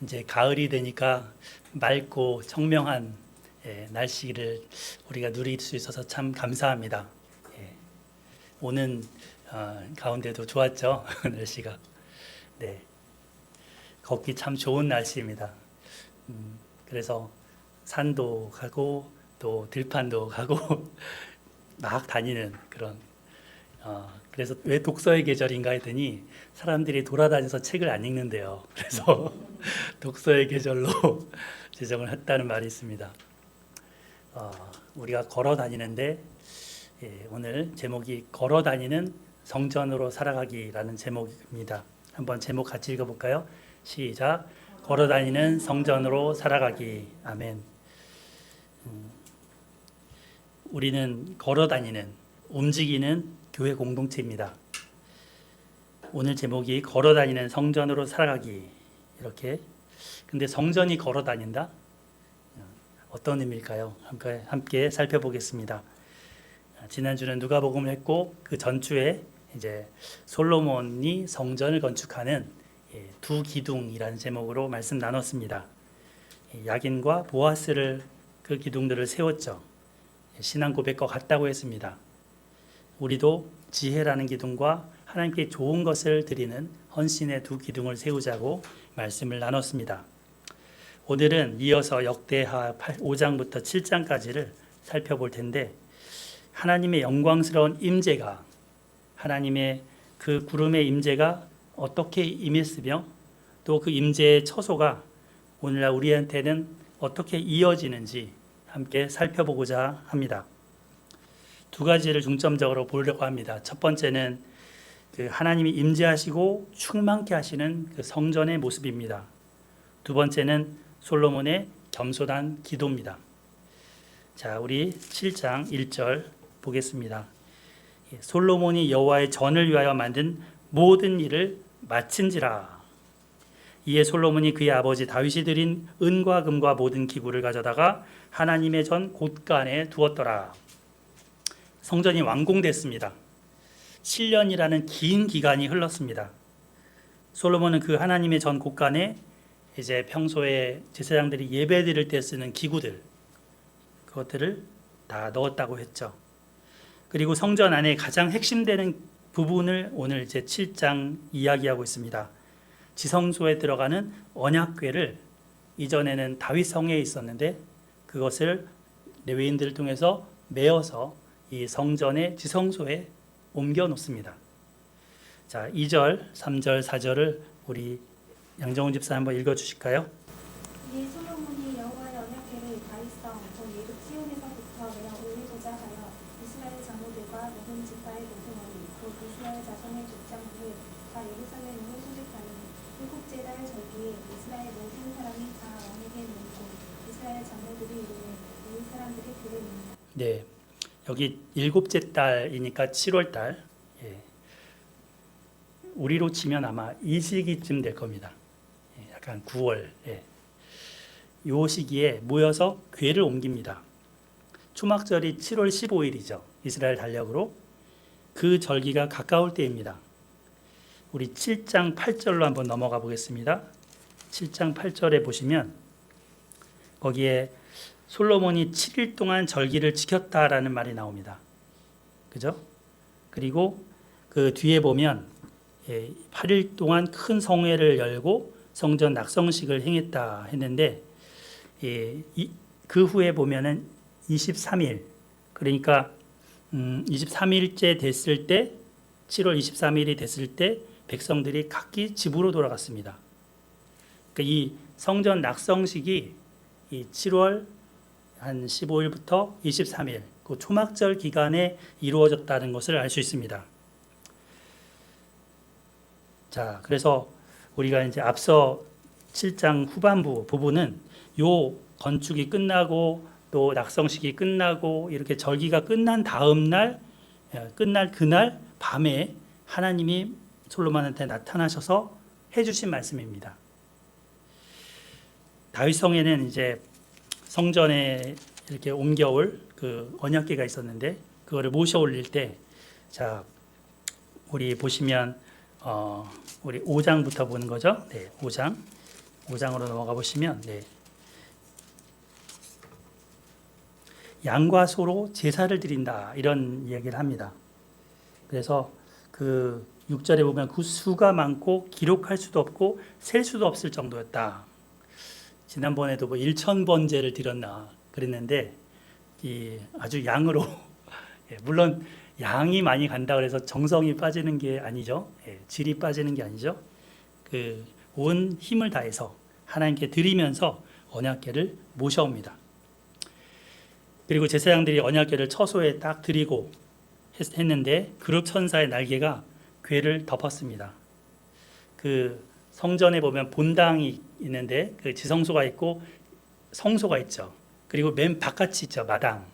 이제 가을이 되니까 맑고 청명한 날씨를 우리가 누릴 수 있어서 참 감사합니다. 예, 오는 가운데도 좋았죠. 날씨가. 네, 걷기 참 좋은 날씨입니다. 그래서 산도 가고 또 들판도 가고 막 다니는 그런 그래서 왜 독서의 계절인가 했더니 사람들이 돌아다녀서 책을 안 읽는데요. 그래서 독서의 계절로 지정을 했다는 말이 있습니다. 우리가 걸어 다니는데 오늘 제목이 걸어 다니는 성전으로 살아가기라는 제목입니다. 한번 제목 같이 읽어볼까요? 시작. 걸어 다니는 성전으로 살아가기. 아멘. 우리는 걸어 다니는, 움직이는 교회 공동체입니다. 오늘 제목이 걸어 다니는 성전으로 살아가기. 이렇게. 근데 성전이 걸어 다닌다? 어떤 의미일까요? 함께 살펴보겠습니다. 지난주는 누가복음을 했고 그 전주에 이제 솔로몬이 성전을 건축하는 두 기둥이라는 제목으로 말씀 나눴습니다. 야긴과 보아스를 그 기둥들을 세웠죠. 신앙 고백과 같다고 했습니다. 우리도 지혜라는 기둥과 하나님께 좋은 것을 드리는 헌신의 두 기둥을 세우자고 말씀을 나눴습니다. 오늘은 이어서 역대하 5장부터 7장까지를 살펴볼 텐데 하나님의 영광스러운 임재가 하나님의 그 구름의 임재가 어떻게 임했으며 또 그 임재의 처소가 오늘날 우리한테는 어떻게 이어지는지 함께 살펴보고자 합니다. 두 가지를 중점적으로 보려고 합니다. 첫 번째는 그 하나님이 임재하시고 충만케 하시는 그 성전의 모습입니다. 두 번째는 솔로몬의 겸손한 기도입니다. 자, 우리 7장 1절 보겠습니다. 솔로몬이 여호와의 전을 위하여 만든 모든 일을 마친지라. 이에 솔로몬이 그의 아버지 다윗이 드린 은과 금과 모든 기구를 가져다가 하나님의 전 곳간에 두었더라. 성전이 완공됐습니다. 7년이라는 긴 기간이 흘렀습니다. 솔로몬은 그 하나님의 전 곳간에 이제 평소에 제사장들이 예배드릴 때 쓰는 기구들, 그것들을 다 넣었다고 했죠. 그리고 성전 안에 가장 핵심되는 부분을 오늘 이제 7장 이야기하고 있습니다. 지성소에 들어가는 언약궤를 이전에는 다윗 성에 있었는데 그것을 레위인들을 통해서 메어서 이 성전의 지성소에 옮겨 놓습니다. 자, 2절, 3절, 4절을 우리 양정훈 집사 한번 읽어 주실까요? 이에 솔로몬이 여호와의 언약궤를 다윗성 곧 예굽 시온에서부터 매어 올리고자 하여 이스라엘 장로들과 모든 지파의 모퉁어리 곧 이스라엘 자손의 족장들을 다 예루살렘으로 소집하니 일곱째 달 절기에 이스라엘 모든 사람이 다 언약궤에 모이고 이스라엘 장로들이 이르되 이 사람들이 그를 믿는다. 네, 여기 일곱째 달이니까 7월 달. 우리로 치면 아마 이 시기쯤 될 겁니다. 약간 9월. 이 시기에 모여서 궤를 옮깁니다. 초막절이 7월 15일이죠. 이스라엘 달력으로. 그 절기가 가까울 때입니다. 우리 7장 8절로 한번 넘어가 보겠습니다. 7장 8절에 보시면 거기에 솔로몬이 7일 동안 절기를 지켰다라는 말이 나옵니다. 그죠? 그리고 그 뒤에 보면 8일 동안 큰 성회를 열고 성전 낙성식을 행했다 했는데 그 후에 보면은 23일 그러니까 23일째 됐을 때 7월 23일이 됐을 때 백성들이 각기 집으로 돌아갔습니다. 그러니까 이 성전 낙성식이 이 7월 한 15일부터 23일 그 초막절 기간에 이루어졌다는 것을 알 수 있습니다. 자, 그래서 우리가 이제 앞서 7장 후반부 부분은 요 건축이 끝나고 또 낙성식이 끝나고 이렇게 절기가 끝난 다음 날 끝날 그날 밤에 하나님이 솔로몬한테 나타나셔서 해주신 말씀입니다. 다윗성에는 이제 성전에 이렇게 옮겨올 그 언약궤가 있었는데 그거를 모셔 올릴 때, 자, 우리 보시면 우리 5장부터 보는 거죠. 네, 5장. 5장으로 넘어가 보시면 양과 소로 제사를 드린다 이런 이야기를 합니다. 그래서 그 6절에 보면 그 수가 많고 기록할 수도 없고 셀 수도 없을 정도였다. 지난번에도 뭐 1,000번제를 드렸나 그랬는데 아주 양으로 물론 양이 많이 간다 그래서 정성이 빠지는 게 아니죠. 질이 빠지는 게 아니죠. 그 온 힘을 다해서 하나님께 드리면서 언약궤를 모셔옵니다. 그리고 제사장들이 언약궤를 처소에 딱 드리고 했는데 그룹 천사의 날개가 궤를 덮었습니다. 그 성전에 보면 본당이 있는데 그 지성소가 있고 성소가 있죠. 그리고 맨 바깥이 있죠. 마당.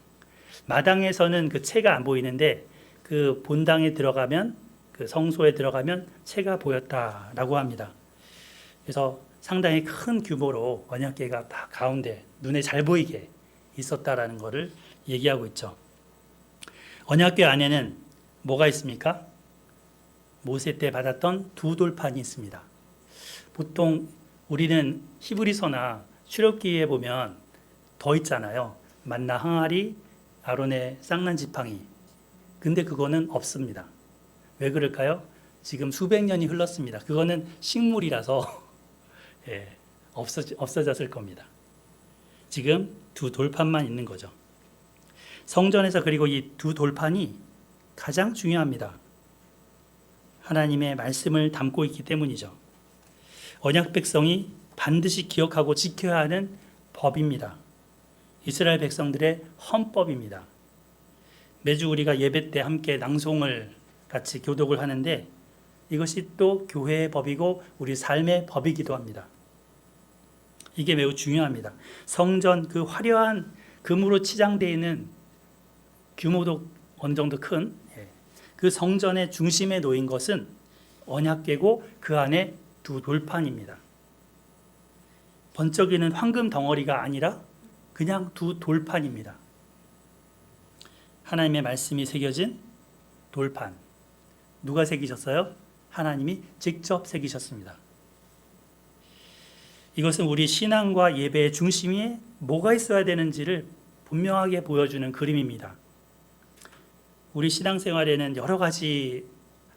마당에서는 그 채가 안 보이는데 그 본당에 들어가면 그 성소에 들어가면 채가 보였다라고 합니다. 그래서 상당히 큰 규모로 언약궤가 다 가운데 눈에 잘 보이게 있었다라는 것을 얘기하고 있죠. 언약궤 안에는 뭐가 있습니까? 모세 때 받았던 두 돌판이 있습니다. 보통 우리는 히브리서나 출애굽기에 보면 더 있잖아요. 만나 항아리, 아론의 쌍난 지팡이. 근데 그거는 없습니다. 왜 그럴까요? 지금 수백 년이 흘렀습니다. 그거는 식물이라서 없어졌을 겁니다. 지금 두 돌판만 있는 거죠. 성전에서 그리고 이 두 돌판이 가장 중요합니다. 하나님의 말씀을 담고 있기 때문이죠. 언약 백성이 반드시 기억하고 지켜야 하는 법입니다. 이스라엘 백성들의 헌법입니다. 매주 우리가 예배 때 함께 낭송을 같이 교독을 하는데 이것이 또 교회의 법이고 우리 삶의 법이기도 합니다. 이게 매우 중요합니다. 성전 그 화려한 금으로 치장되어 있는 규모도 어느 정도 큰 그 성전의 중심에 놓인 것은 언약궤고 그 안에 두 돌판입니다. 번쩍이는 황금 덩어리가 아니라 그냥 두 돌판입니다. 하나님의 말씀이 새겨진 돌판. 누가 새기셨어요? 하나님이 직접 새기셨습니다. 이것은 우리 신앙과 예배의 중심에 뭐가 있어야 되는지를 분명하게 보여주는 그림입니다. 우리 신앙생활에는 여러 가지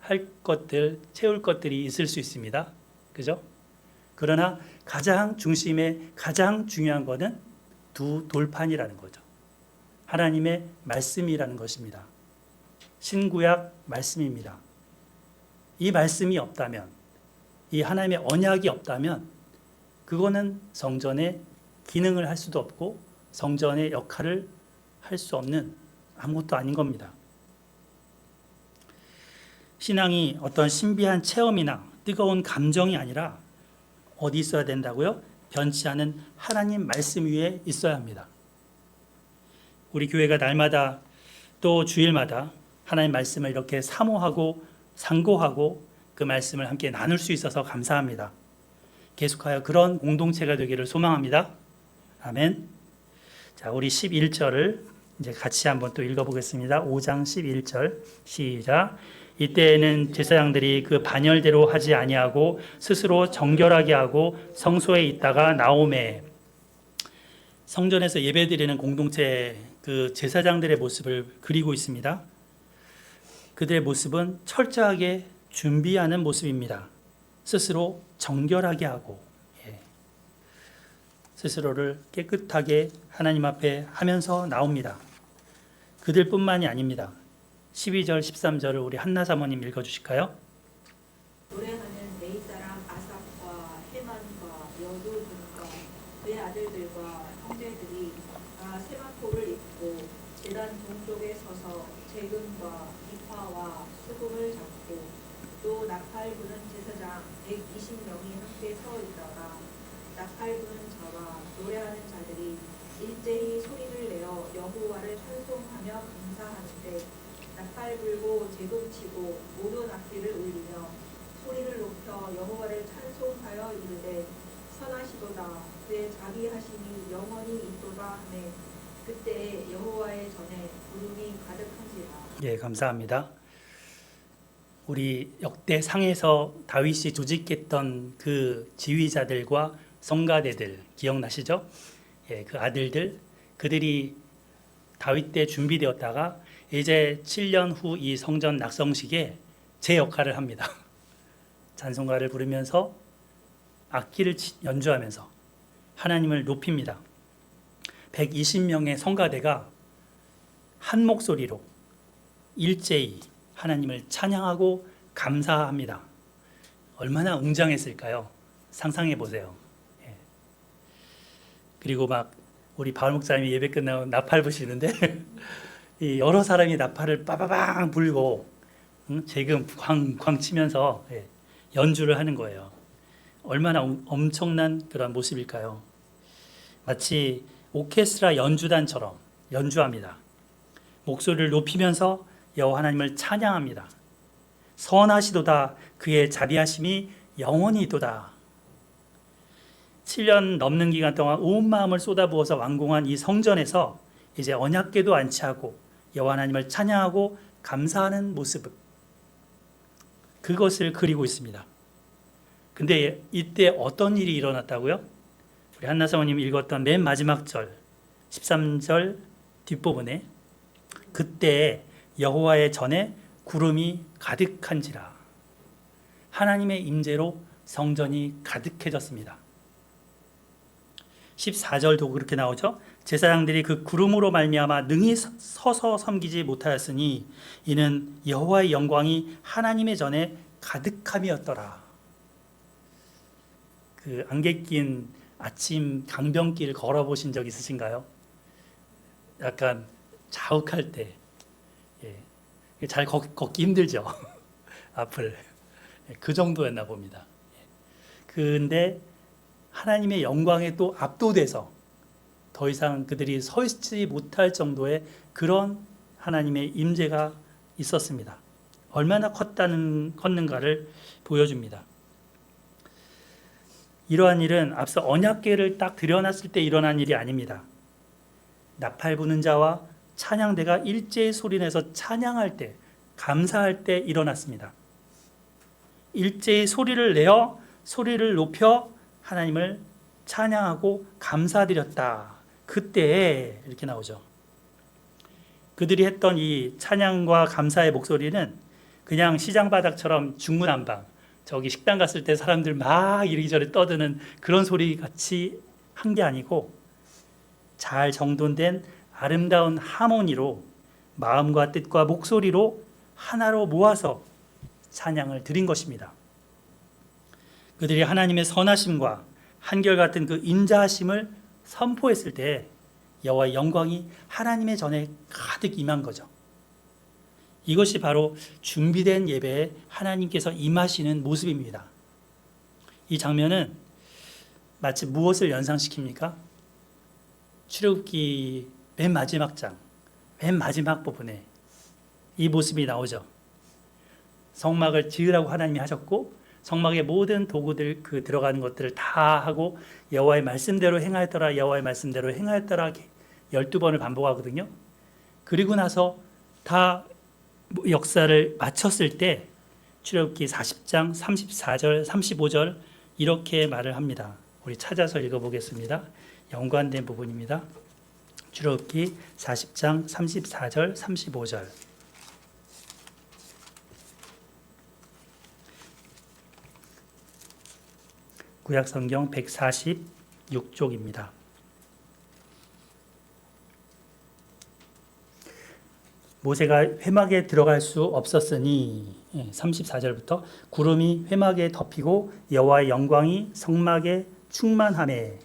할 것들, 채울 것들이 있을 수 있습니다. 그죠? 그러나 가장 중심에 가장 중요한 것은 두 돌판이라는 거죠. 하나님의 말씀이라는 것입니다. 신구약 말씀입니다. 이 말씀이 없다면, 이 하나님의 언약이 없다면 그거는 성전의 기능을 할 수도 없고 성전의 역할을 할 수 없는 아무것도 아닌 겁니다. 신앙이 어떤 신비한 체험이나 뜨거운 감정이 아니라 어디 있어야 된다고요? 변치 않은 하나님 말씀 위에 있어야 합니다. 우리 교회가 날마다 또 주일마다 하나님 말씀을 이렇게 사모하고 상고하고 그 말씀을 함께 나눌 수 있어서 감사합니다. 계속하여 그런 공동체가 되기를 소망합니다. 아멘. 자, 우리 11절을 이제 같이 한번 또 읽어보겠습니다. 5장 11절 시작. 이때에는 제사장들이 그 반열대로 하지 아니하고 스스로 정결하게 하고 성소에 있다가 나오매. 성전에서 예배드리는 공동체 그 제사장들의 모습을 그리고 있습니다. 그들의 모습은 철저하게 준비하는 모습입니다. 스스로 정결하게 하고 스스로를 깨끗하게 하나님 앞에 하면서 나옵니다. 그들뿐만이 아닙니다. 12절 13절을 우리 한나 사모님 읽어주실까요? 노래하는 레위 사람 아삽과 헤만과 여두둔과 그의 아들들과 형제들이 다 세마포를 입고 제단 동쪽에 서서 재금과 기파와 수금을 잡고 또 나팔 부는 제사장 120명이 함께 서 있다가 나팔 부는 자와 노래하는 자들이 일제히 소리를 내어 여호와를 찬송하며 감사하는데 나팔 불고 재금 치고 모든 악기를 울리며 소리를 높여 여호와를 찬송하여 이르되 선하시도다 그의 자비하심이 영원히 있도다 하매 그때에 여호와의 전에 구름이 가득한지라. 예, 감사합니다. 우리 역대상에서 다윗이 조직했던 그 지휘자들과 성가대들 기억나시죠? 예, 그 아들들 그들이 다윗 때 준비되었다가 이제 7년 후 이 성전 낙성식에 제 역할을 합니다. 찬송가를 부르면서 악기를 연주하면서 하나님을 높입니다. 120명의 성가대가 한 목소리로 일제히 하나님을 찬양하고 감사합니다. 얼마나 웅장했을까요? 상상해 보세요. 예. 그리고 막 우리 바울 목사님이 예배 끝나고 나팔 부시는데 이 여러 사람이 나팔을 빠바방 불고 재금 광 치면서 연주를 하는 거예요. 얼마나 엄청난 그런 모습일까요? 마치 오케스트라 연주단처럼 연주합니다. 목소리를 높이면서 여호와 하나님을 찬양합니다. 선하시도다 그의 자비하심이 영원히 있도다. 7년 넘는 기간 동안 온 마음을 쏟아부어서 완공한 이 성전에서 이제 언약궤도 안치하고 여호와 하나님을 찬양하고 감사하는 모습, 그것을 그리고 있습니다. 근데 이때 어떤 일이 일어났다고요? 우리 한나 사모님 읽었던 맨 마지막 절 13절 뒷부분에 그때 여호와의 전에 구름이 가득한지라. 하나님의 임재로 성전이 가득해졌습니다. 14절도 그렇게 나오죠. 제사장들이 그 구름으로 말미암아 능히 서서 섬기지 못하였으니 이는 여호와의 영광이 하나님의 전에 가득함이었더라. 그 안개 낀 아침 강변길 걸어보신 적 있으신가요? 약간 자욱할 때 잘 걷기 힘들죠. 앞을 그 정도였나 봅니다. 근데 하나님의 영광에 또 압도돼서 더 이상 그들이 서 있지 못할 정도의 그런 하나님의 임재가 있었습니다. 얼마나 컸는가를 보여줍니다. 이러한 일은 앞서 언약궤를 딱 들여놨을 때 일어난 일이 아닙니다. 나팔 부는 자와 찬양대가 일제히 소리내서 찬양할 때, 감사할 때 일어났습니다. 일제히 소리를 내어 소리를 높여 하나님을 찬양하고 감사드렸다. 그때에 이렇게 나오죠. 그들이 했던 이 찬양과 감사의 목소리는 그냥 시장 바닥처럼 중구난방, 저기 식당 갔을 때 사람들 막 이리저리 떠드는 그런 소리 같이 한 게 아니고 잘 정돈된 아름다운 하모니로 마음과 뜻과 목소리로 하나로 모아서 찬양을 드린 것입니다. 그들이 하나님의 선하심과 한결같은 그 인자하심을 선포했을 때 여호와의 영광이 하나님의 전에 가득 임한 거죠. 이것이 바로 준비된 예배에 하나님께서 임하시는 모습입니다. 이 장면은 마치 무엇을 연상시킵니까? 출애굽기 맨 마지막 장, 맨 마지막 부분에 이 모습이 나오죠. 성막을 지으라고 하나님이 하셨고 성막의 모든 도구들 그 들어가는 것들을 다 하고 여호와의 말씀대로 행하였더라, 여호와의 말씀대로 행하였더라 12번을 반복하거든요. 그리고 나서 다 역사를 마쳤을 때 출애굽기 40장 34절 35절 이렇게 말을 합니다. 우리 찾아서 읽어보겠습니다. 연관된 부분입니다. 출애굽기 40장 34절 35절 구약성경 146쪽입니다. 모세가 회막에 들어갈 수 없었으니 34절부터 구름이 회막에 덮이고 여호와의 영광이 성막에 충만하매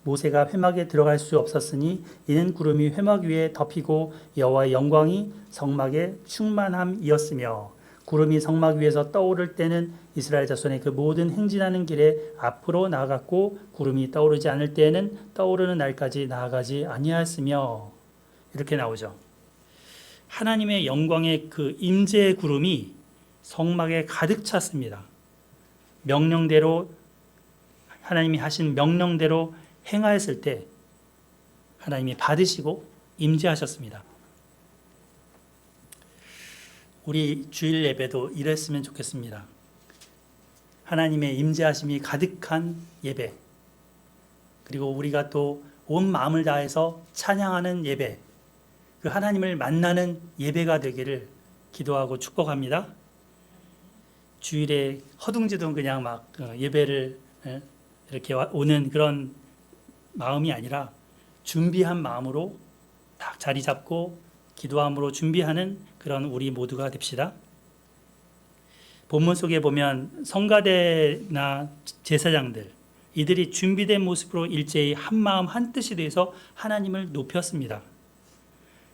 모세가 회막에 들어갈 수 없었으니 이는 구름이 회막 위에 덮이고 여호와의 영광이 성막에 충만함이었으며 구름이 성막 위에서 떠오를 때는 이스라엘 자손의 그 모든 행진하는 길에 앞으로 나아갔고 구름이 떠오르지 않을 때에는 떠오르는 날까지 나아가지 아니하였으며 이렇게 나오죠. 하나님의 영광의 그 임재의 구름이 성막에 가득 찼습니다. 명령대로 하나님이 하신 명령대로 행하였을 때 하나님이 받으시고 임재하셨습니다. 우리 주일 예배도 이랬으면 좋겠습니다. 하나님의 임재하심이 가득한 예배, 그리고 우리가 또 온 마음을 다해서 찬양하는 예배, 그 하나님을 만나는 예배가 되기를 기도하고 축복합니다. 주일에 허둥지둥 그냥 막 예배를 이렇게 오는 그런 마음이 아니라 준비한 마음으로 딱 자리 잡고 기도함으로 준비하는 그런 우리 모두가 됩시다. 본문 속에 보면 성가대나 제사장들, 이들이 준비된 모습으로 일제히 한 마음 한 뜻이 돼서 하나님을 높였습니다.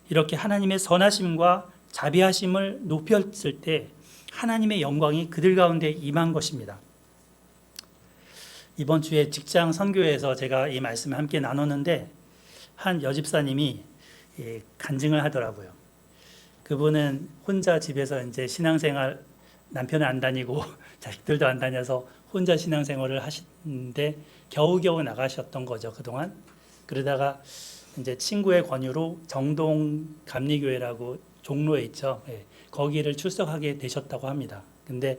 이렇게 하나님의 선하심과 자비하심을 높였을 때 하나님의 영광이 그들 가운데 임한 것입니다. 이번 주에 직장 선교회에서 제가 이 말씀을 함께 나눴는데 한 여집사님이 간증을 하더라고요. 그분은 혼자 집에서 이제 신앙생활, 남편은 안 다니고 자식들도 안 다녀서 혼자 신앙생활을 하시는데 겨우겨우 나가셨던 거죠, 그동안. 그러다가 이제 친구의 권유로 정동 감리교회라고 종로에 있죠. 거기를 출석하게 되셨다고 합니다. 근데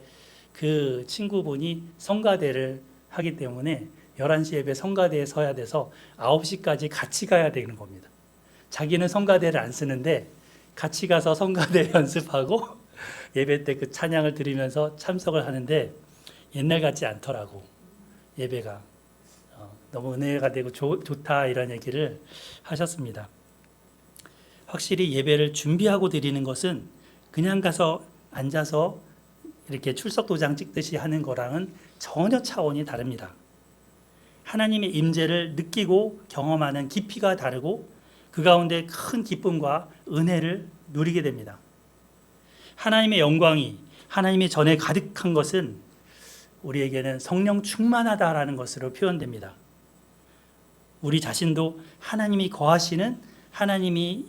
그 친구분이 성가대를 하기 때문에 11시 예배 성가대에 서야 돼서 9시까지 같이 가야 되는 겁니다. 자기는 성가대를 안 쓰는데 같이 가서 성가대 연습하고 예배 때 그 찬양을 드리면서 참석을 하는데 옛날 같지 않더라고. 예배가 너무 은혜가 되고 좋다 이런 얘기를 하셨습니다. 확실히 예배를 준비하고 드리는 것은 그냥 가서 앉아서 이렇게 출석 도장 찍듯이 하는 거랑은 전혀 차원이 다릅니다. 하나님의 임재를 느끼고 경험하는 깊이가 다르고 그 가운데 큰 기쁨과 은혜를 누리게 됩니다. 하나님의 영광이 하나님의 전에 가득한 것은 우리에게는 성령 충만하다라는 것으로 표현됩니다. 우리 자신도 하나님이 거하시는, 하나님이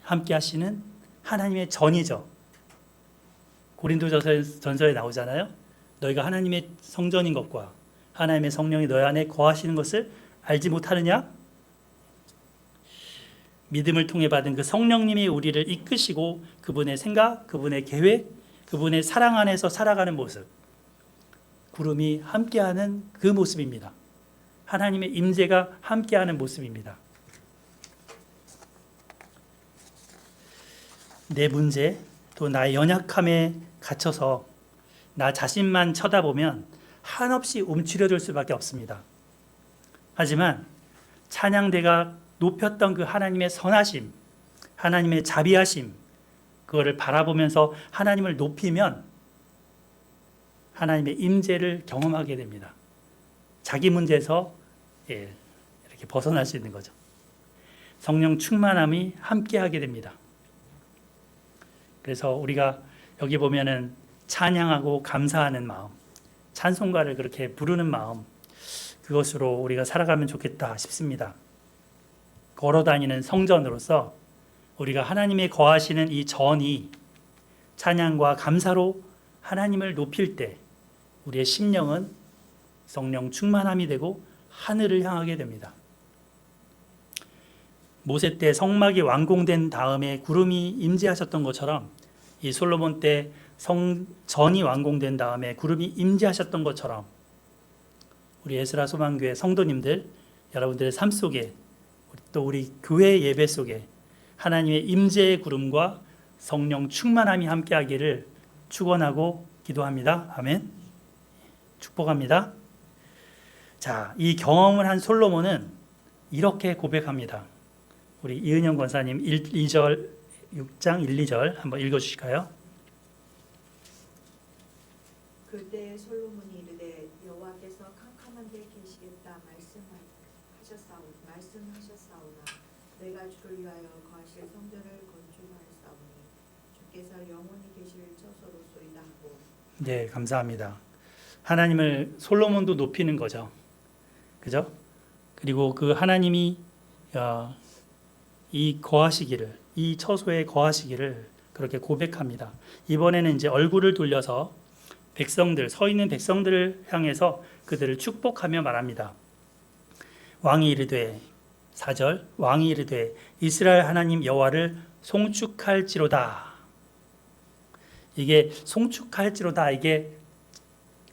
함께 하시는 하나님의 전이죠. 고린도전서에 나오잖아요. 너희가 하나님의 성전인 것과 하나님의 성령이 너희 안에 거하시는 것을 알지 못하느냐? 믿음을 통해 받은 그 성령님이 우리를 이끄시고 그분의 생각, 그분의 계획, 그분의 사랑 안에서 살아가는 모습, 구름이 함께하는 그 모습입니다. 하나님의 임재가 함께하는 모습입니다. 내 문제, 또 나의 연약함에 갇혀서 나 자신만 쳐다보면 한없이 움츠려들 수밖에 없습니다. 하지만 찬양대가 높였던 그 하나님의 선하심, 하나님의 자비하심, 그거를 바라보면서 하나님을 높이면 하나님의 임재를 경험하게 됩니다. 자기 문제에서 이렇게 벗어날 수 있는 거죠. 성령 충만함이 함께하게 됩니다. 그래서 우리가 여기 보면은 찬양하고 감사하는 마음, 찬송가를 그렇게 부르는 마음, 그것으로 우리가 살아가면 좋겠다 싶습니다. 걸어다니는 성전으로서 우리가 하나님의 거하시는 이 전이 찬양과 감사로 하나님을 높일 때 우리의 심령은 성령 충만함이 되고 하늘을 향하게 됩니다. 모세 때 성막이 완공된 다음에 구름이 임재하셨던 것처럼 이 솔로몬 때 성전이 완공된 다음에 구름이 임재하셨던 것처럼 우리 에스라 소망교회 성도님들, 여러분들의 삶 속에 또 우리 교회 예배 속에 하나님의 임재의 구름과 성령 충만함이 함께하기를 축원하고 기도합니다. 아멘. 축복합니다. 자, 이 경험을 한 솔로몬은 이렇게 고백합니다. 우리 이은영 권사님 6장 1, 2절 한번 읽어주실까요? 그때 솔로몬이 이르되 여호와께서 캄캄한 데 계시겠다 말씀하셨사오나 내가 주를 위하여 거하실 성전을 건축하였사오니 주께서 영원히 계실 처소로소이다 하고. 네, 감사합니다. 하나님을 솔로몬도 높이는 거죠. 그죠? 그리고 그 하나님이 이 거하시기를, 이 처소에 거하시기를 그렇게 고백합니다. 이번에는 이제 얼굴을 돌려서 서 있는 백성들을 향해서 그들을 축복하며 말합니다. 왕이 이르되 4절 왕이 이르되 이스라엘 하나님 여호와를 송축할지로다. 이게 송축할지로다, 이게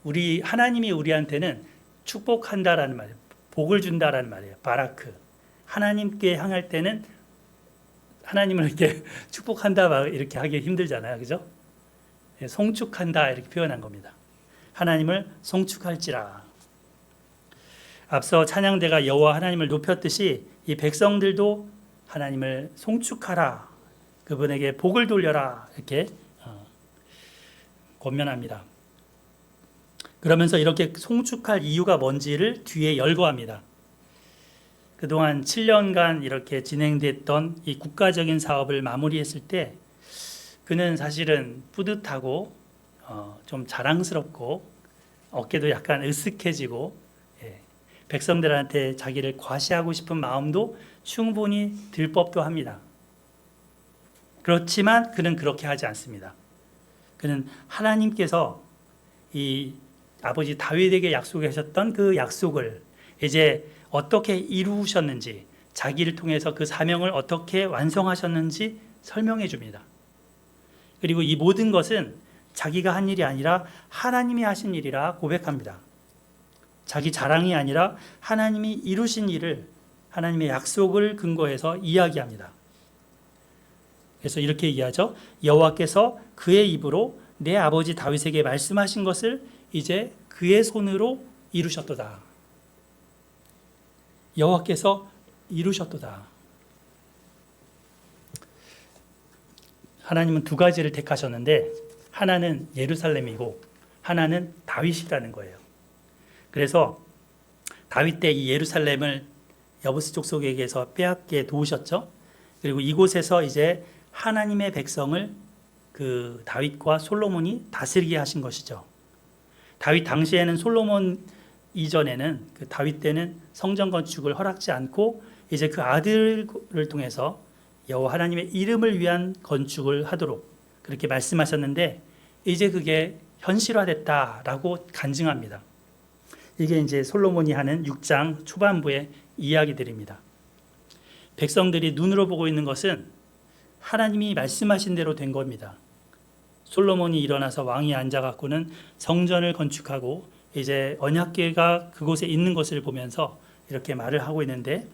우리 하나님이 우리한테는 축복한다라는 말, 복을 준다라는 말이에요. 바라크. 하나님께 향할 때는 하나님을 이렇게 축복한다 막 이렇게 하기 힘들잖아요. 그죠? 송축한다 이렇게 표현한 겁니다. 하나님을 송축할지라. 앞서 찬양대가 여호와 하나님을 높였듯이 이 백성들도 하나님을 송축하라. 그분에게 복을 돌려라. 이렇게 권면합니다. 그러면서 이렇게 송축할 이유가 뭔지를 뒤에 열거합니다. 그동안 7년간 이렇게 진행됐던 이 국가적인 사업을 마무리했을 때 그는 사실은 뿌듯하고 좀 자랑스럽고 어깨도 약간 으쓱해지고 백성들한테 자기를 과시하고 싶은 마음도 충분히 들 법도 합니다. 그렇지만 그는 그렇게 하지 않습니다. 그는 하나님께서 이 아버지 다윗에게 약속하셨던 그 약속을 이제 어떻게 이루셨는지, 자기를 통해서 그 사명을 어떻게 완성하셨는지 설명해 줍니다. 그리고 이 모든 것은 자기가 한 일이 아니라 하나님이 하신 일이라 고백합니다. 자기 자랑이 아니라 하나님이 이루신 일을, 하나님의 약속을 근거해서 이야기합니다. 그래서 이렇게 얘기하죠. 여호와께서 그의 입으로 내 아버지 다윗에게 말씀하신 것을 이제 그의 손으로 이루셨도다. 여호와께서 이루셨도다. 하나님은 두 가지를 택하셨는데 하나는 예루살렘이고 하나는 다윗이라는 거예요. 그래서 다윗 때 이 예루살렘을 여부스 족속에게서 빼앗게 도우셨죠. 그리고 이곳에서 이제 하나님의 백성을 그 다윗과 솔로몬이 다스리게 하신 것이죠. 다윗 당시에는 솔로몬 이전에는 그 다윗 때는 성전 건축을 허락지 않고 이제 그 아들을 통해서 여호와 하나님의 이름을 위한 건축을 하도록 그렇게 말씀하셨는데 이제 그게 현실화됐다라고 간증합니다. 이게 이제 솔로몬이 하는 6장 초반부의 이야기들입니다. 백성들이 눈으로 보고 있는 것은 하나님이 말씀하신 대로 된 겁니다. 솔로몬이 일어나서 왕이 앉아갖고는 성전을 건축하고 이제 언약궤가 그곳에 있는 것을 보면서 이렇게 말을 하고 있는데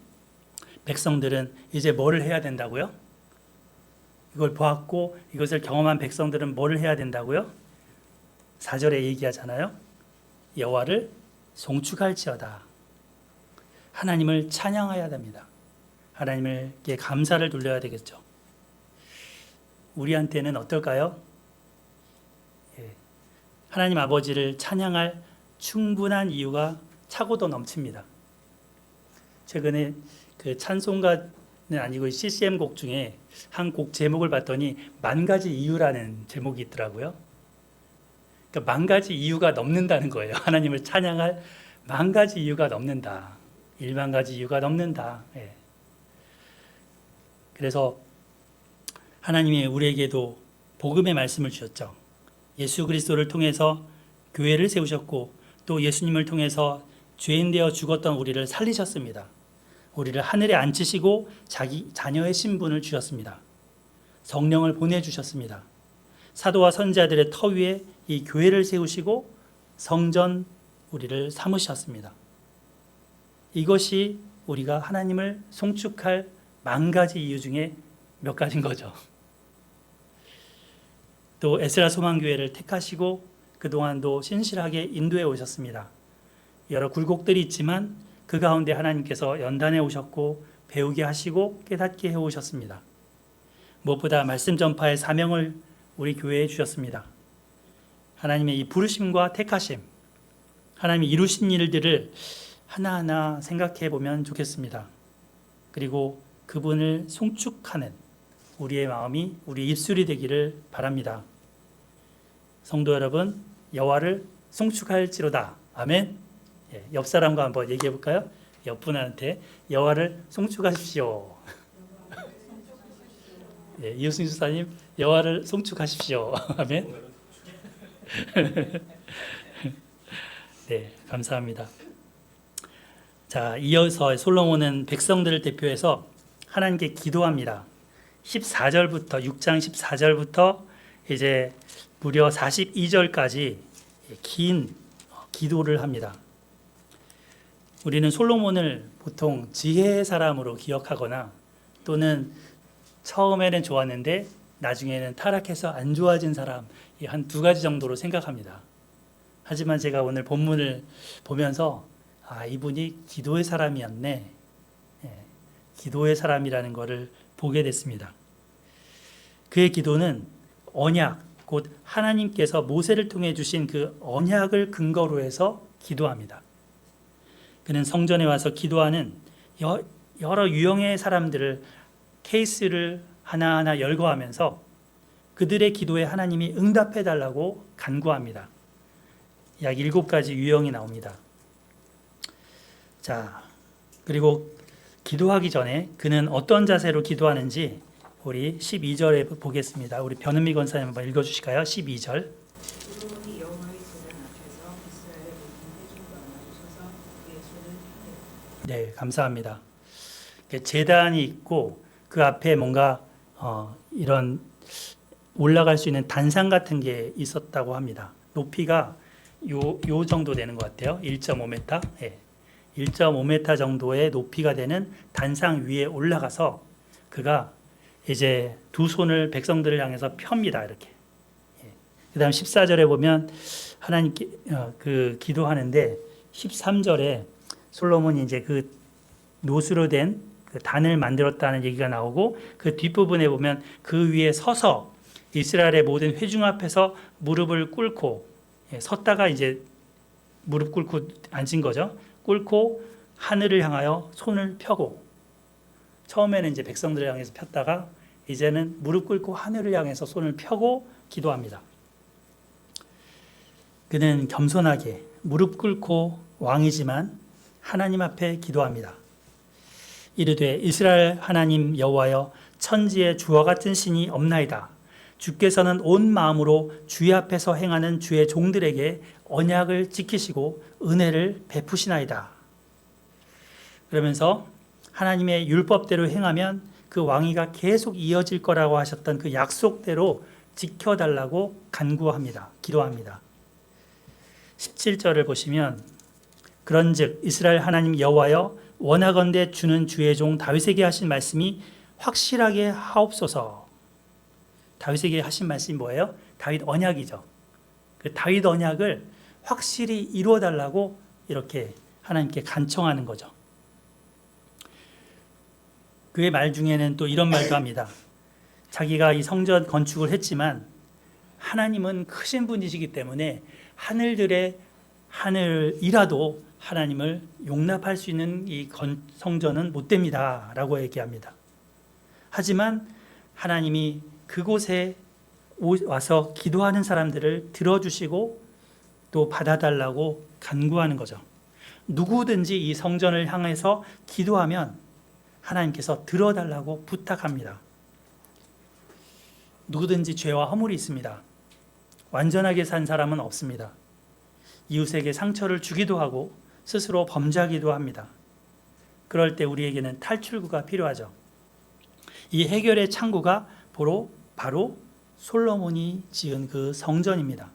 백성들은 이제 뭐를 해야 된다고요? 이걸 보았고 이것을 경험한 백성들은 뭐를 해야 된다고요? 4절에 얘기하잖아요. 여호와를 송축할지어다. 하나님을 찬양해야 됩니다. 하나님께 감사를 돌려야 되겠죠. 우리한테는 어떨까요? 하나님 아버지를 찬양할 충분한 이유가 차고도 넘칩니다. 최근에 그 찬송가는 아니고 CCM 곡 중에 한 곡 제목을 봤더니 10,000가지 이유라는 제목이 있더라고요. 그러니까 10,000가지 이유가 넘는다는 거예요. 하나님을 찬양할 10,000가지 이유가 넘는다. 10,000가지 이유가 넘는다. 그래서 하나님이 우리에게도 복음의 말씀을 주셨죠. 예수 그리스도를 통해서 교회를 세우셨고 또 예수님을 통해서 죄인 되어 죽었던 우리를 살리셨습니다. 우리를 하늘에 앉히시고 자기 자녀의 신분을 주셨습니다. 성령을 보내주셨습니다. 사도와 선지자들의 터 위에 이 교회를 세우시고 성전 우리를 삼으셨습니다. 이것이 우리가 하나님을 송축할 10,000가지 이유 중에 몇 가지인 거죠. 또 에스라 소망교회를 택하시고 그동안도 신실하게 인도해 오셨습니다. 여러 굴곡들이 있지만 그 가운데 하나님께서 연단해 오셨고 배우게 하시고 깨닫게 해 오셨습니다. 무엇보다 말씀 전파의 사명을 우리 교회에 주셨습니다. 하나님의 이 부르심과 택하심, 하나님이 이루신 일들을 하나하나 생각해 보면 좋겠습니다. 그리고 그분을 송축하는 우리의 마음이 우리 입술이 되기를 바랍니다. 성도 여러분, 여호와를 송축할지로다. 아멘. 옆 사람과 한번 얘기해 볼까요? 옆 분한테 여호와를 송축하십시오. 이효승 수사님, 여호와를 송축하십시오. 아멘. 네, 감사합니다. 자, 이어서 솔로몬은 백성들을 대표해서 하나님께 기도합니다. 14절부터 6장 14절부터 이제 무려 42절까지 긴 기도를 합니다. 우리는 솔로몬을 보통 지혜의 사람으로 기억하거나 또는 처음에는 좋았는데 나중에는 타락해서 안 좋아진 사람, 이 한 두 가지 정도로 생각합니다. 하지만 제가 오늘 본문을 보면서 이분이 기도의 사람이었네. 기도의 사람이라는 것을 보게 됐습니다. 그의 기도는 언약, 곧 하나님께서 모세를 통해 주신 그 언약을 근거로 해서 기도합니다. 그는 성전에 와서 기도하는 여러 유형의 사람들을 케이스를 하나하나 열거하면서 그들의 기도에 하나님이 응답해 달라고 간구합니다. 약 7가지 유형이 나옵니다. 자, 그리고 기도하기 전에 그는 어떤 자세로 기도하는지 우리 12절에 보겠습니다. 우리 변은미 권사님 한번 읽어주실까요? 12절. 솔로몬이 여호와의 제단 앞에서 이스라엘의 모든 회중과 나누셔서 그의 손을 펴내고. 네, 감사합니다. 제단이 있고 그 앞에 뭔가 이런 올라갈 수 있는 단상 같은 게 있었다고 합니다. 높이가 요 정도 되는 것 같아요. 1.5m. 네. 1.5m 정도의 높이가 되는 단상 위에 올라가서 그가 이제 두 손을 백성들을 향해서 펴니다. 이렇게. 그다음 14절에 보면 하나님께 그 기도하는데 13절에 솔로몬이 이제 그 노수로 된 그 단을 만들었다는 얘기가 나오고 그 뒷부분에 보면 그 위에 서서 이스라엘의 모든 회중 앞에서 무릎을 꿇고 섰다가 이제 무릎 꿇고 앉은 거죠. 꿇고 하늘을 향하여 손을 펴고 처음에는 이제 백성들을 향해서 폈다가 이제는 무릎 꿇고 하늘을 향해서 손을 펴고 기도합니다. 그는 겸손하게 무릎 꿇고 왕이지만 하나님 앞에 기도합니다. 이르되 이스라엘 하나님 여호와여 천지에 주와 같은 신이 없나이다. 주께서는 온 마음으로 주의 앞에서 행하는 주의 종들에게 언약을 지키시고 은혜를 베푸시나이다. 그러면서 하나님의 율법대로 행하면 그 왕위가 계속 이어질 거라고 하셨던 그 약속대로 지켜달라고 간구합니다. 기도합니다. 17절을 보시면 그런즉 이스라엘 하나님 여호와여 원하건대 주는 주의 종 다윗에게 하신 말씀이 확실하게 하옵소서. 다윗에게 하신 말씀이 뭐예요? 다윗 언약이죠. 그 다윗 언약을 확실히 이루어 달라고 이렇게 하나님께 간청하는 거죠. 그의 말 중에는 또 이런 말도 합니다. 자기가 이 성전 건축을 했지만 하나님은 크신 분이시기 때문에 하늘이라도 하나님을 용납할 수 있는 이 성전은 못 됩니다. 라고 얘기합니다. 하지만 하나님이 그곳에 와서 기도하는 사람들을 들어주시고 또 받아달라고 간구하는 거죠. 누구든지 이 성전을 향해서 기도하면 하나님께서 들어달라고 부탁합니다. 누구든지 죄와 허물이 있습니다. 완전하게 산 사람은 없습니다. 이웃에게 상처를 주기도 하고 스스로 범죄하기도 합니다. 그럴 때 우리에게는 탈출구가 필요하죠. 이 해결의 창구가 바로 솔로몬이 지은 그 성전입니다.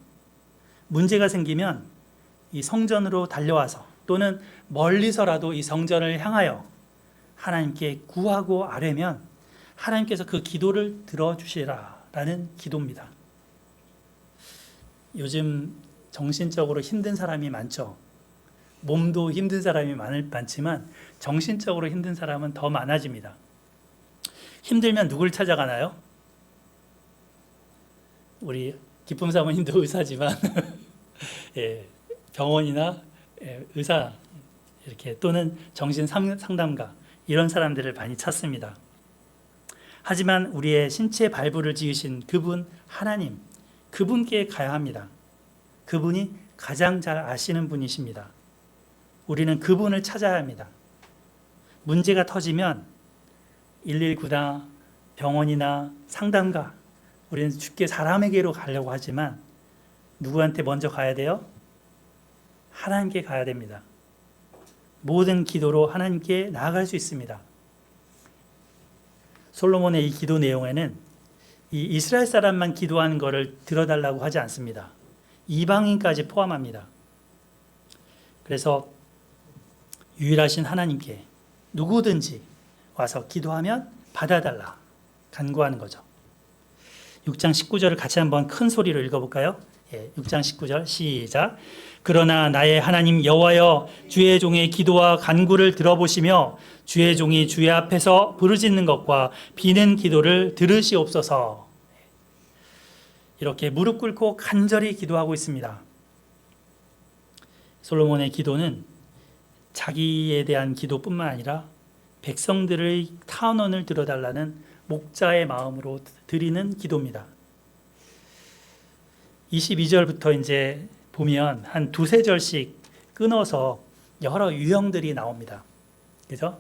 문제가 생기면 이 성전으로 달려와서 또는 멀리서라도 이 성전을 향하여 하나님께 구하고 아뢰면 하나님께서 그 기도를 들어주시라라는 기도입니다. 요즘 정신적으로 힘든 사람이 많죠. 몸도 힘든 사람이 많지만 정신적으로 힘든 사람은 더 많아집니다. 힘들면 누굴 찾아가나요? 우리 기쁨 사모님도 의사지만 병원이나 의사 이렇게 또는 정신 상담가 이런 사람들을 많이 찾습니다. 하지만 우리의 신체 발부를 지으신 그분 하나님, 그분께 가야 합니다. 그분이 가장 잘 아시는 분이십니다. 우리는 그분을 찾아야 합니다. 문제가 터지면 119나 병원이나 상담가, 우리는 쉽게 사람에게로 가려고 하지만 누구한테 먼저 가야 돼요? 하나님께 가야 됩니다. 모든 기도로 하나님께 나아갈 수 있습니다. 솔로몬의 이 기도 내용에는 이 이스라엘 사람만 기도하는 것을 들어달라고 하지 않습니다. 이방인까지 포함합니다. 그래서 유일하신 하나님께 누구든지 와서 기도하면 받아달라 간구하는 거죠. 6장 19절을 같이 한번 큰 소리로 읽어볼까요? 6장 19절 시작. 그러나 나의 하나님 여호와여 주의 종의 기도와 간구를 들어보시며 주의 종이 주의 앞에서 부르짖는 것과 비는 기도를 들으시옵소서. 이렇게 무릎 꿇고 간절히 기도하고 있습니다. 솔로몬의 기도는 자기에 대한 기도뿐만 아니라 백성들의 탄원을 들어달라는 목자의 마음으로 드리는 기도입니다. 22절부터 이제 보면 한 두세 절씩 끊어서 여러 유형들이 나옵니다. 그죠?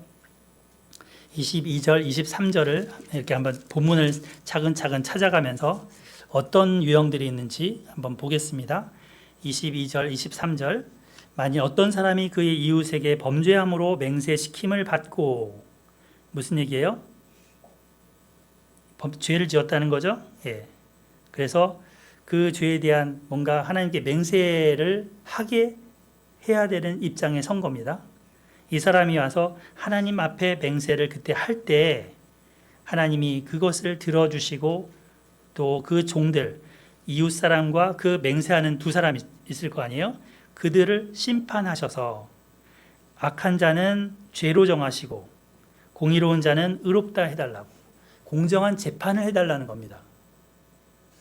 22절, 23절을 이렇게 한번 본문을 차근차근 찾아가면서 어떤 유형들이 있는지 한번 보겠습니다. 22절, 23절. 만일 어떤 사람이 그의 이웃에게 범죄함으로 맹세시킴을 받고, 무슨 얘기예요? 죄를 지었다는 거죠. 예. 그래서 그 죄에 대한 뭔가 하나님께 맹세를 하게 해야 되는 입장에 선 겁니다. 이 사람이 와서 하나님 앞에 맹세를 그때 할 때 하나님이 그것을 들어주시고 또 그 종들, 이웃 사람과 그 맹세하는 두 사람이 있을 거 아니에요? 그들을 심판하셔서 악한 자는 죄로 정하시고 공의로운 자는 의롭다 해달라고 공정한 재판을 해달라는 겁니다.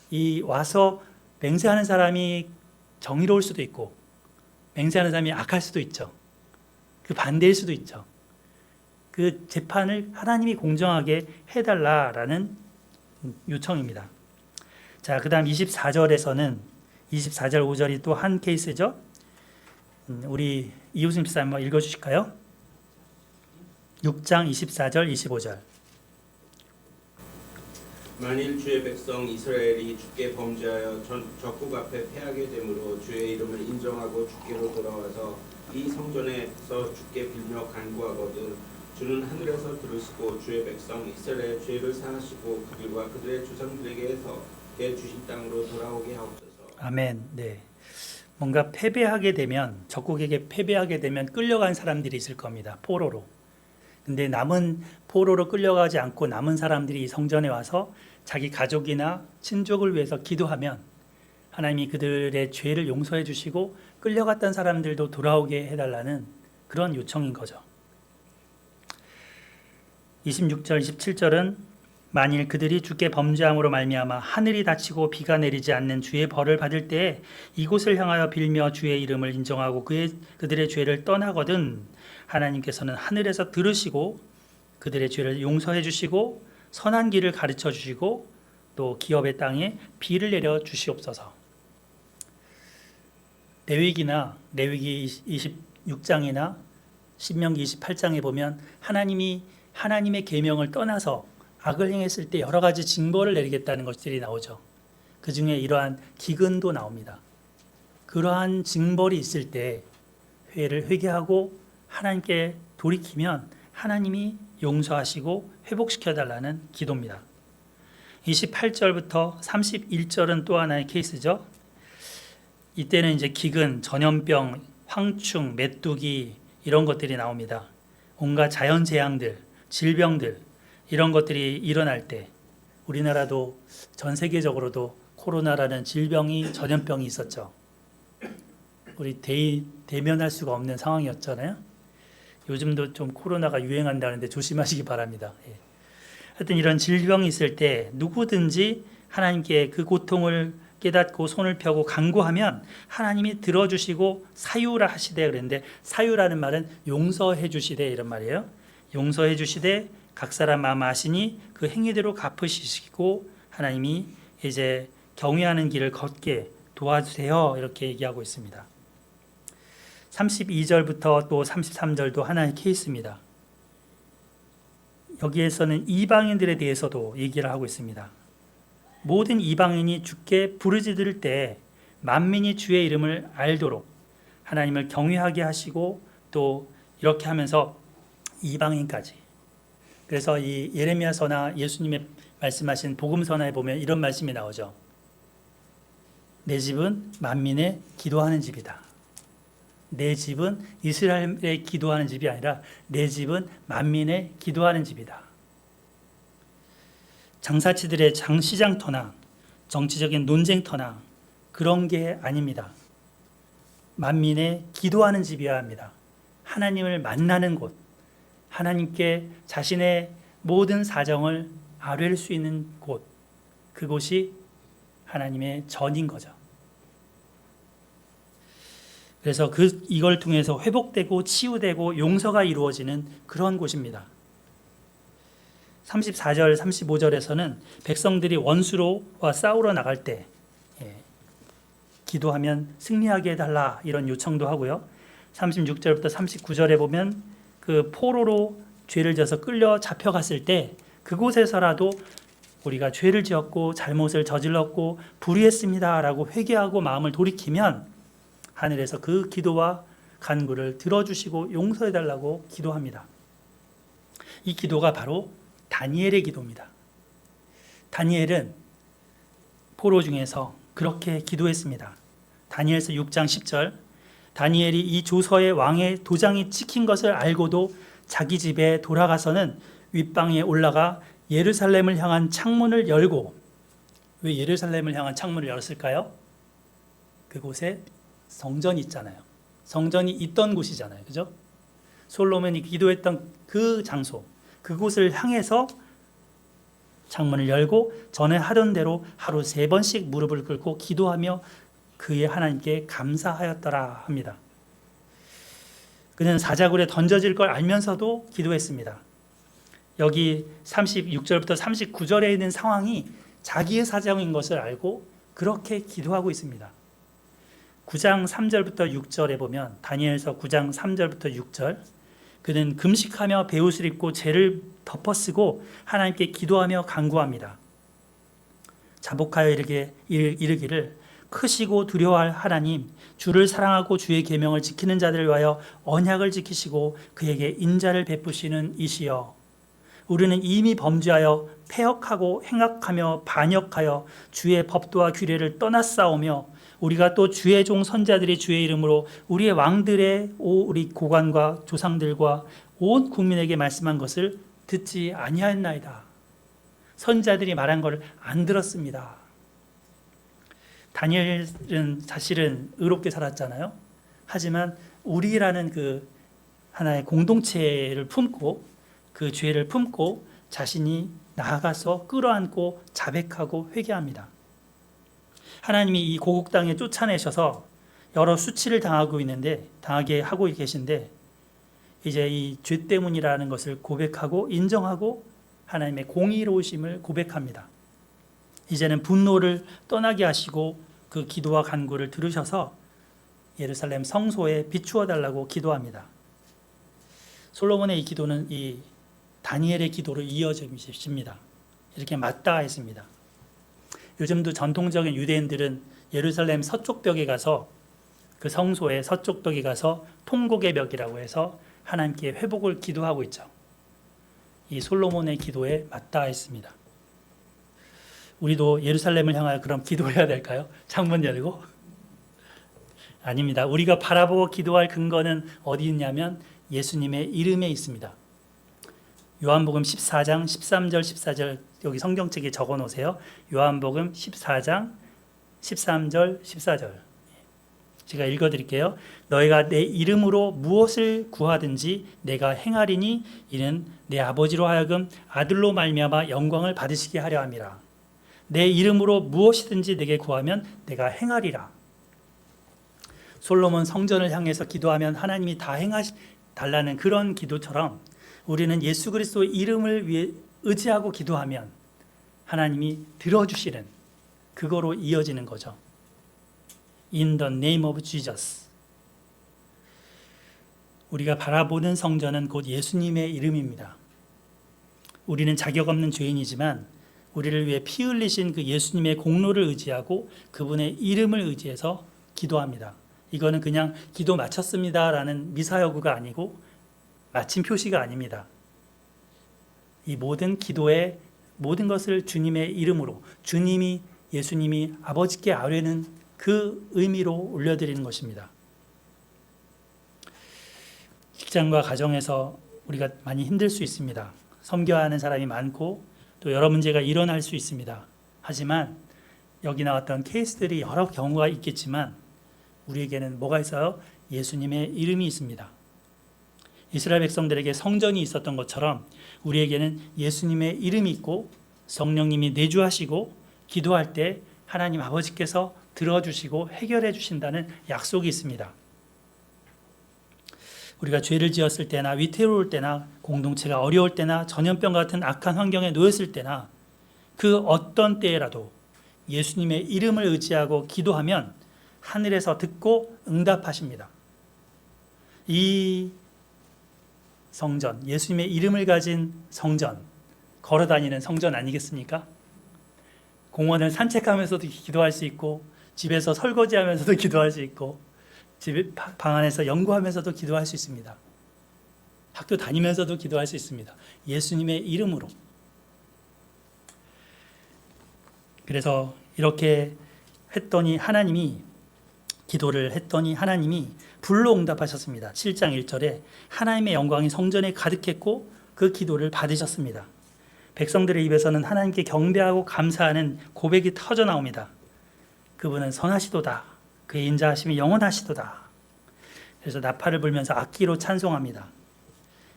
이 와서 맹세하는 사람이 정의로울 수도 있고 맹세하는 사람이 악할 수도 있죠. 그 반대일 수도 있죠. 그 재판을 하나님이 공정하게 해달라라는 요청입니다. 자, 그 다음 24절에서는 24절 5절이 또 한 케이스죠. 우리 이호승 집사님 한번 읽어주실까요? 6장 24절 25절. 만일 주의 백성 이스라엘이 주께 범죄하여 적국 앞에 패하게 되므로 주의 이름을 인정하고 주께로 돌아와서 이 성전에서 주께 빌며 간구하거든 주는 하늘에서 들으시고 주의 백성 이스라엘의 죄를 사하시고 그들과 그들의 조상들에게서 주신 땅으로 돌아오게 하옵소서. 아멘. 네. 뭔가 패배하게 되면 적국에게 패배하게 되면 끌려간 사람들이 있을 겁니다. 포로로. 근데 남은 포로로 끌려가지 않고 남은 사람들이 이 성전에 와서 자기 가족이나 친족을 위해서 기도하면 하나님이 그들의 죄를 용서해 주시고 끌려갔던 사람들도 돌아오게 해달라는 그런 요청인 거죠. 26절, 27절은 만일 그들이 주께 범죄함으로 말미암아 하늘이 닫히고 비가 내리지 않는 주의 벌을 받을 때에 이곳을 향하여 빌며 주의 이름을 인정하고 그들의 죄를 떠나거든 하나님께서는 하늘에서 들으시고 그들의 죄를 용서해 주시고 선한 길을 가르쳐 주시고 또 기업의 땅에 비를 내려 주시옵소서. 레위기 26장이나 신명기 28장에 보면 하나님이 하나님의 계명을 떠나서 악을 행했을 때 여러 가지 징벌을 내리겠다는 것들이 나오죠. 그 중에 이러한 기근도 나옵니다. 그러한 징벌이 있을 때 회개하고 하나님께 돌이키면 하나님이 용서하시고 회복시켜달라는 기도입니다. 28절부터 31절은 또 하나의 케이스죠. 이때는 이제 기근, 전염병, 황충, 메뚜기 이런 것들이 나옵니다. 온갖 자연재앙들, 질병들 이런 것들이 일어날 때 우리나라도 전 세계적으로도 코로나라는 질병이 전염병이 있었죠. 우리 대면할 수가 없는 상황이었잖아요. 요즘도 좀 코로나가 유행한다는데 조심하시기 바랍니다. 하여튼 이런 질병이 있을 때 누구든지 하나님께 그 고통을 깨닫고 손을 펴고 간구하면 하나님이 들어주시고 사유라 하시되 그랬는데 사유라는 말은 용서해 주시되 이런 말이에요. 용서해 주시되 각 사람 마음 아시니 그 행위대로 갚으시고 하나님이 이제 경외하는 길을 걷게 도와주세요 이렇게 얘기하고 있습니다. 32절부터 또 33절도 하나의 케이스입니다. 여기에서는 이방인들에 대해서도 얘기를 하고 있습니다. 모든 이방인이 주께 부르짖을 때 만민이 주의 이름을 알도록 하나님을 경외하게 하시고 또 이렇게 하면서 이방인까지. 그래서 이 예레미야서나 예수님의 말씀하신 복음서나에 보면 이런 말씀이 나오죠. 내 집은 만민의 기도하는 집이다. 내 집은 이스라엘에 기도하는 집이 아니라 내 집은 만민에 기도하는 집이다. 장사치들의 시장터나 정치적인 논쟁터나 그런 게 아닙니다. 만민에 기도하는 집이어야 합니다. 하나님을 만나는 곳, 하나님께 자신의 모든 사정을 아뢰를 수 있는 곳, 그곳이 하나님의 전인 거죠. 그래서 이걸 통해서 회복되고 치유되고 용서가 이루어지는 그런 곳입니다. 34절, 35절에서는 백성들이 원수로와 싸우러 나갈 때 기도하면 승리하게 해달라 이런 요청도 하고요. 36절부터 39절에 보면 그 포로로 죄를 져서 끌려 잡혀갔을 때 그곳에서라도 우리가 죄를 지었고 잘못을 저질렀고 불의했습니다라고 회개하고 마음을 돌이키면 하늘에서 그 기도와 간구를 들어주시고 용서해달라고 기도합니다. 이 기도가 바로 다니엘의 기도입니다. 다니엘은 포로 중에서 그렇게 기도했습니다. 다니엘서 6장 10절, 다니엘이 이 조서의 왕의 도장이 찍힌 것을 알고도 자기 집에 돌아가서는 윗방에 올라가 예루살렘을 향한 창문을 열고, 왜 예루살렘을 향한 창문을 열었을까요? 그곳에 성전이 있잖아요. 성전이 있던 곳이잖아요. 그죠? 솔로몬이 기도했던 그 장소, 그곳을 향해서 창문을 열고 전에 하던 대로 하루 3번씩 무릎을 꿇고 기도하며 그의 하나님께 감사하였더라 합니다. 그는 사자굴에 던져질 걸 알면서도 기도했습니다. 여기 36절부터 39절에 있는 상황이 자기의 사정인 것을 알고 그렇게 기도하고 있습니다. 9장 3절부터 6절에 보면 다니엘서 9장 3절부터 6절, 그는 금식하며 베옷을 입고 죄를 덮어쓰고 하나님께 기도하며 간구합니다. 자복하여 이르기를 크시고 두려워할 하나님, 주를 사랑하고 주의 계명을 지키는 자들을 위하여 언약을 지키시고 그에게 인자를 베푸시는 이시여, 우리는 이미 범죄하여 패역하고 행악하며 반역하여 주의 법도와 규례를 떠나싸우며 우리가 또 주의 종 선자들이 주의 이름으로 우리의 왕들의 우리 고관과 조상들과 온 국민에게 말씀한 것을 듣지 아니하였나이다. 선자들이 말한 것을 안 들었습니다. 다니엘은 사실은 의롭게 살았잖아요. 하지만 우리라는 그 하나의 공동체를 품고 그 죄를 품고 자신이 나아가서 끌어안고 자백하고 회개합니다. 하나님이 이 고국 땅에 쫓아내셔서 여러 수치를 당하게 하고 계신데 이제 이 죄 때문이라는 것을 고백하고 인정하고 하나님의 공의로우심을 고백합니다. 이제는 분노를 떠나게 하시고 그 기도와 간구를 들으셔서 예루살렘 성소에 비추어 달라고 기도합니다. 솔로몬의 이 기도는 이 다니엘의 기도로 이어집니다. 이렇게 맞닿아 있습니다. 요즘도 전통적인 유대인들은 예루살렘 서쪽 벽에 가서 그 성소의 서쪽 벽에 가서 통곡의 벽이라고 해서 하나님께 회복을 기도하고 있죠. 이 솔로몬의 기도에 맞닿아 있습니다. 우리도 예루살렘을 향하여 그럼 기도해야 될까요? 창문 열고? 아닙니다. 우리가 바라보고 기도할 근거는 어디 있냐면 예수님의 이름에 있습니다. 요한복음 14장 13절 14절 여기 성경책에 적어 놓으세요. 요한복음 14장 13절 14절 제가 읽어 드릴게요. 너희가 내 이름으로 무엇을 구하든지 내가 행하리니 이는 내 아버지로 하여금 아들로 말미암아 영광을 받으시게 하려 함이라. 내 이름으로 무엇이든지 내게 구하면 내가 행하리라. 솔로몬 성전을 향해서 기도하면 하나님이 다 달라는 그런 기도처럼 우리는 예수 그리스도의 이름을 위해 의지하고 기도하면 하나님이 들어주시는 그거로 이어지는 거죠. In the name of Jesus. 우리가 바라보는 성전은 곧 예수님의 이름입니다. 우리는 자격 없는 죄인이지만 우리를 위해 피 흘리신 그 예수님의 공로를 의지하고 그분의 이름을 의지해서 기도합니다. 이거는 그냥 기도 마쳤습니다라는 미사여구가 아니고 마침 표시가 아닙니다. 이 모든 기도의 모든 것을 주님의 이름으로 주님이 예수님이 아버지께 아뢰는 그 의미로 올려드리는 것입니다. 직장과 가정에서 우리가 많이 힘들 수 있습니다. 섬겨야 하는 사람이 많고 또 여러 문제가 일어날 수 있습니다. 하지만 여기 나왔던 케이스들이 여러 경우가 있겠지만 우리에게는 뭐가 있어요? 예수님의 이름이 있습니다. 이스라엘 백성들에게 성전이 있었던 것처럼 우리에게는 예수님의 이름이 있고 성령님이 내주하시고 기도할 때 하나님 아버지께서 들어주시고 해결해 주신다는 약속이 있습니다. 우리가 죄를 지었을 때나 위태로울 때나 공동체가 어려울 때나 전염병 같은 악한 환경에 놓였을 때나 그 어떤 때라도 예수님의 이름을 의지하고 기도하면 하늘에서 듣고 응답하십니다. 이 성전, 예수님의 이름을 가진 성전, 걸어다니는 성전 아니겠습니까? 공원을 산책하면서도 기도할 수 있고 집에서 설거지하면서도 기도할 수 있고 집 방 안에서 연구하면서도 기도할 수 있습니다. 학교 다니면서도 기도할 수 있습니다. 예수님의 이름으로. 그래서 이렇게 했더니 기도를 했더니 하나님이 불로 응답하셨습니다. 7장 1절에 하나님의 영광이 성전에 가득했고 그 기도를 받으셨습니다. 백성들의 입에서는 하나님께 경배하고 감사하는 고백이 터져 나옵니다. 그분은 선하시도다. 그의 인자하심이 영원하시도다. 그래서 나팔을 불면서 악기로 찬송합니다.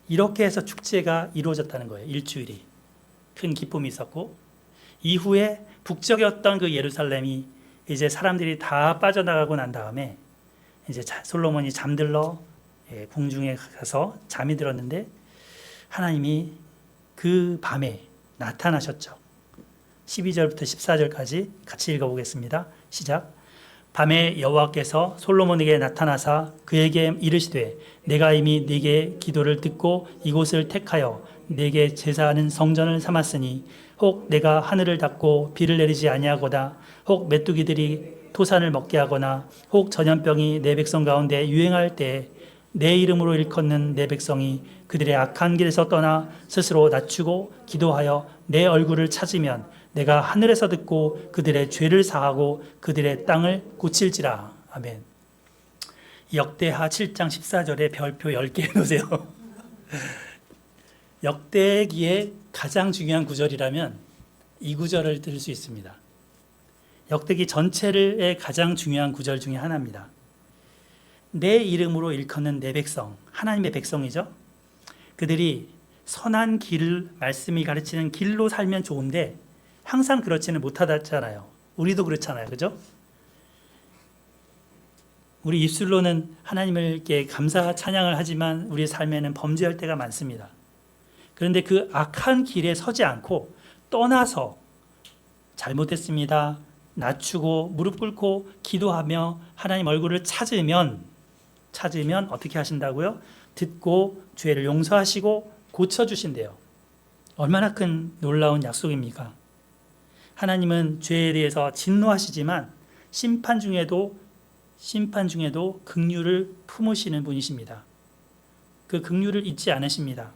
이렇게 해서 축제가 이루어졌다는 거예요. 일주일이. 큰 기쁨이 있었고 이후에 북적였던 그 예루살렘이 이제 사람들이 다 빠져나가고 난 다음에 이제 솔로몬이 잠들러 궁중에 가서 잠이 들었는데 하나님이 그 밤에 나타나셨죠. 12절부터 14절까지 같이 읽어보겠습니다. 시작. 밤에 여호와께서 솔로몬에게 나타나사 그에게 이르시되 내가 이미 네게 기도를 듣고 이곳을 택하여 네게 제사하는 성전을 삼았으니 혹 내가 하늘을 닫고 비를 내리지 아니하거나 혹 메뚜기들이 토산을 먹게 하거나 혹 전염병이 내 백성 가운데 유행할 때 내 이름으로 일컫는 내 백성이 그들의 악한 길에서 떠나 스스로 낮추고 기도하여 내 얼굴을 찾으면 내가 하늘에서 듣고 그들의 죄를 사하고 그들의 땅을 고칠지라. 아멘. 역대하 7장 14절에 별표 10개 해놓으세요. 역대기의 가장 중요한 구절이라면 이 구절을 들을 수 있습니다. 역대기 전체의 가장 중요한 구절 중에 하나입니다. 내 이름으로 일컫는 내 백성, 하나님의 백성이죠. 그들이 선한 길을 말씀이 가르치는 길로 살면 좋은데 항상 그렇지는 못하잖아요. 우리도 그렇잖아요. 그죠? 우리 입술로는 하나님께 감사 찬양을 하지만 우리의 삶에는 범죄할 때가 많습니다. 그런데 그 악한 길에 서지 않고 떠나서 잘못했습니다. 낮추고 무릎 꿇고 기도하며 하나님 얼굴을 찾으면 어떻게 하신다고요? 듣고 죄를 용서하시고 고쳐주신대요. 얼마나 큰 놀라운 약속입니까? 하나님은 죄에 대해서 진노하시지만 심판 중에도 긍휼을 품으시는 분이십니다. 그 긍휼을 잊지 않으십니다.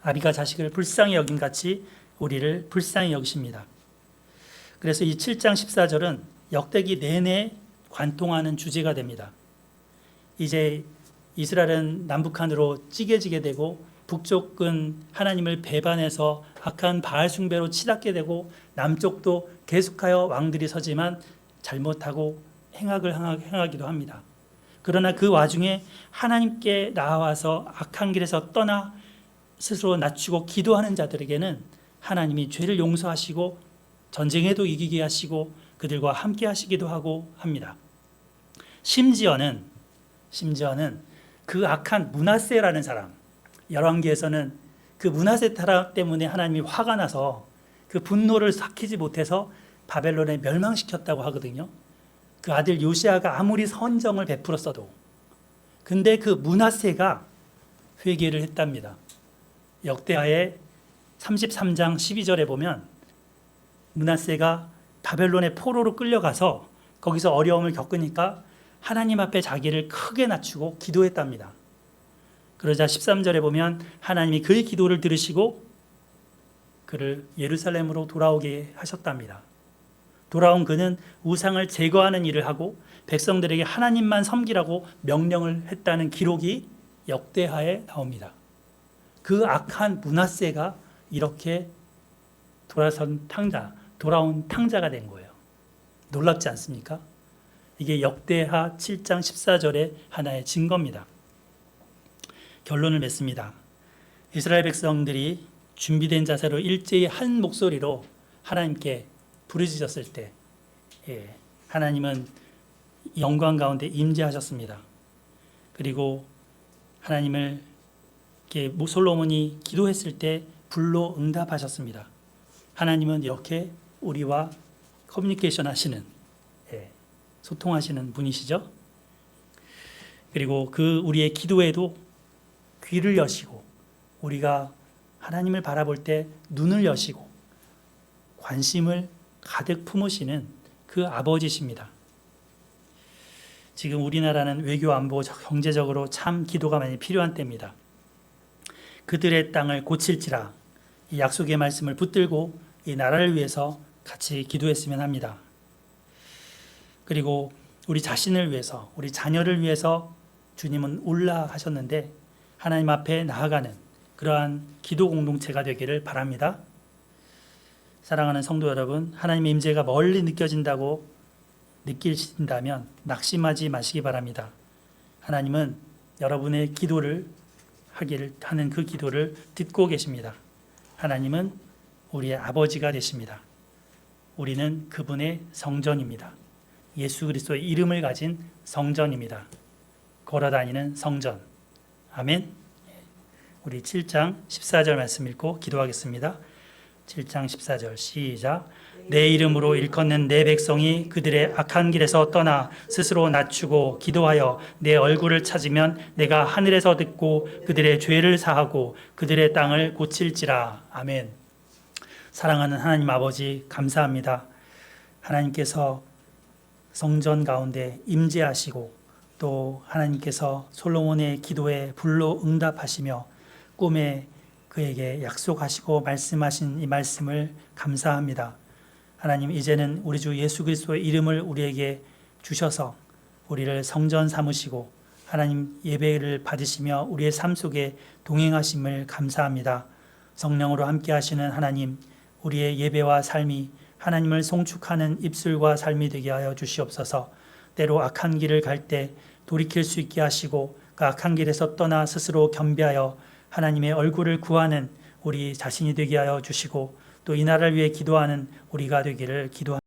아비가 자식을 불쌍히 여긴 같이 우리를 불쌍히 여기십니다. 그래서 이 7장 14절은 역대기 내내 관통하는 주제가 됩니다. 이제 이스라엘은 남북한으로 찌개지게 되고 북쪽은 하나님을 배반해서 악한 바알 숭배로 치닫게 되고 남쪽도 계속하여 왕들이 서지만 잘못하고 행악을 행하기도 합니다. 그러나 그 와중에 하나님께 나와서 악한 길에서 떠나 스스로 낮추고 기도하는 자들에게는 하나님이 죄를 용서하시고 전쟁에도 이기게 하시고 그들과 함께 하시기도 하고 합니다. 심지어는 그 악한 므낫세라는 사람, 열왕기에서는 그 므낫세 사람 때문에 하나님이 화가 나서 그 분노를 삭히지 못해서 바벨론에 멸망시켰다고 하거든요. 그 아들 요시아가 아무리 선정을 베풀었어도 근데 그 므낫세가 회개를 했답니다. 역대하의 33장 12절에 보면 므낫세가 바벨론의 포로로 끌려가서 거기서 어려움을 겪으니까 하나님 앞에 자기를 크게 낮추고 기도했답니다. 그러자 13절에 보면 하나님이 그의 기도를 들으시고 그를 예루살렘으로 돌아오게 하셨답니다. 돌아온 그는 우상을 제거하는 일을 하고 백성들에게 하나님만 섬기라고 명령을 했다는 기록이 역대하에 나옵니다. 그 악한 므낫세가 이렇게 돌아온 탕자가 된 거예요. 놀랍지 않습니까? 이게 역대하 7장 14절의 하나의 증거입니다. 결론을 맺습니다. 이스라엘 백성들이 준비된 자세로 일제히 한 목소리로 하나님께 부르짖었을 때 하나님은 영광 가운데 임재하셨습니다. 그리고 하나님을 솔로몬이 기도했을 때 불로 응답하셨습니다. 하나님은 이렇게 우리와 커뮤니케이션 하시는, 소통하시는 분이시죠. 그리고 그 우리의 기도에도 귀를 여시고 우리가 하나님을 바라볼 때 눈을 여시고 관심을 가득 품으시는 그 아버지십니다. 지금 우리나라는 외교 안보 경제적으로 참 기도가 많이 필요한 때입니다. 그들의 땅을 고칠지라 이 약속의 말씀을 붙들고 이 나라를 위해서 같이 기도했으면 합니다. 그리고 우리 자신을 위해서, 우리 자녀를 위해서 주님은 올라 하셨는데 하나님 앞에 나아가는 그러한 기도 공동체가 되기를 바랍니다. 사랑하는 성도 여러분, 하나님의 임재가 멀리 느껴진다고 느끼신다면 낙심하지 마시기 바랍니다. 하나님은 여러분의 기도를 하는 그 기도를 듣고 계십니다. 하나님은 우리의 아버지가 되십니다. 우리는 그분의 성전입니다. 예수 그리스도의 이름을 가진 성전입니다. 걸어다니는 성전. 아멘. 우리 7장 14절 말씀 읽고 기도하겠습니다. 7장 14절 시작. 내 이름으로 일컫는 내 백성이 그들의 악한 길에서 떠나 스스로 낮추고 기도하여 내 얼굴을 찾으면 내가 하늘에서 듣고 그들의 죄를 사하고 그들의 땅을 고칠지라. 아멘. 사랑하는 하나님 아버지, 감사합니다. 하나님께서 성전 가운데 임재하시고 또 하나님께서 솔로몬의 기도에 불로 응답하시며 꿈에 그에게 약속하시고 말씀하신 이 말씀을 감사합니다. 하나님, 이제는 우리 주 예수 그리스도의 이름을 우리에게 주셔서 우리를 성전 삼으시고 하나님 예배를 받으시며 우리의 삶 속에 동행하심을 감사합니다. 성령으로 함께 하시는 하나님, 우리의 예배와 삶이 하나님을 송축하는 입술과 삶이 되게 하여 주시옵소서. 때로 악한 길을 갈 때 돌이킬 수 있게 하시고 그 악한 길에서 떠나 스스로 겸비하여 하나님의 얼굴을 구하는 우리 자신이 되게 하여 주시고 또 이 나라를 위해 기도하는 우리가 되기를 기도합니다.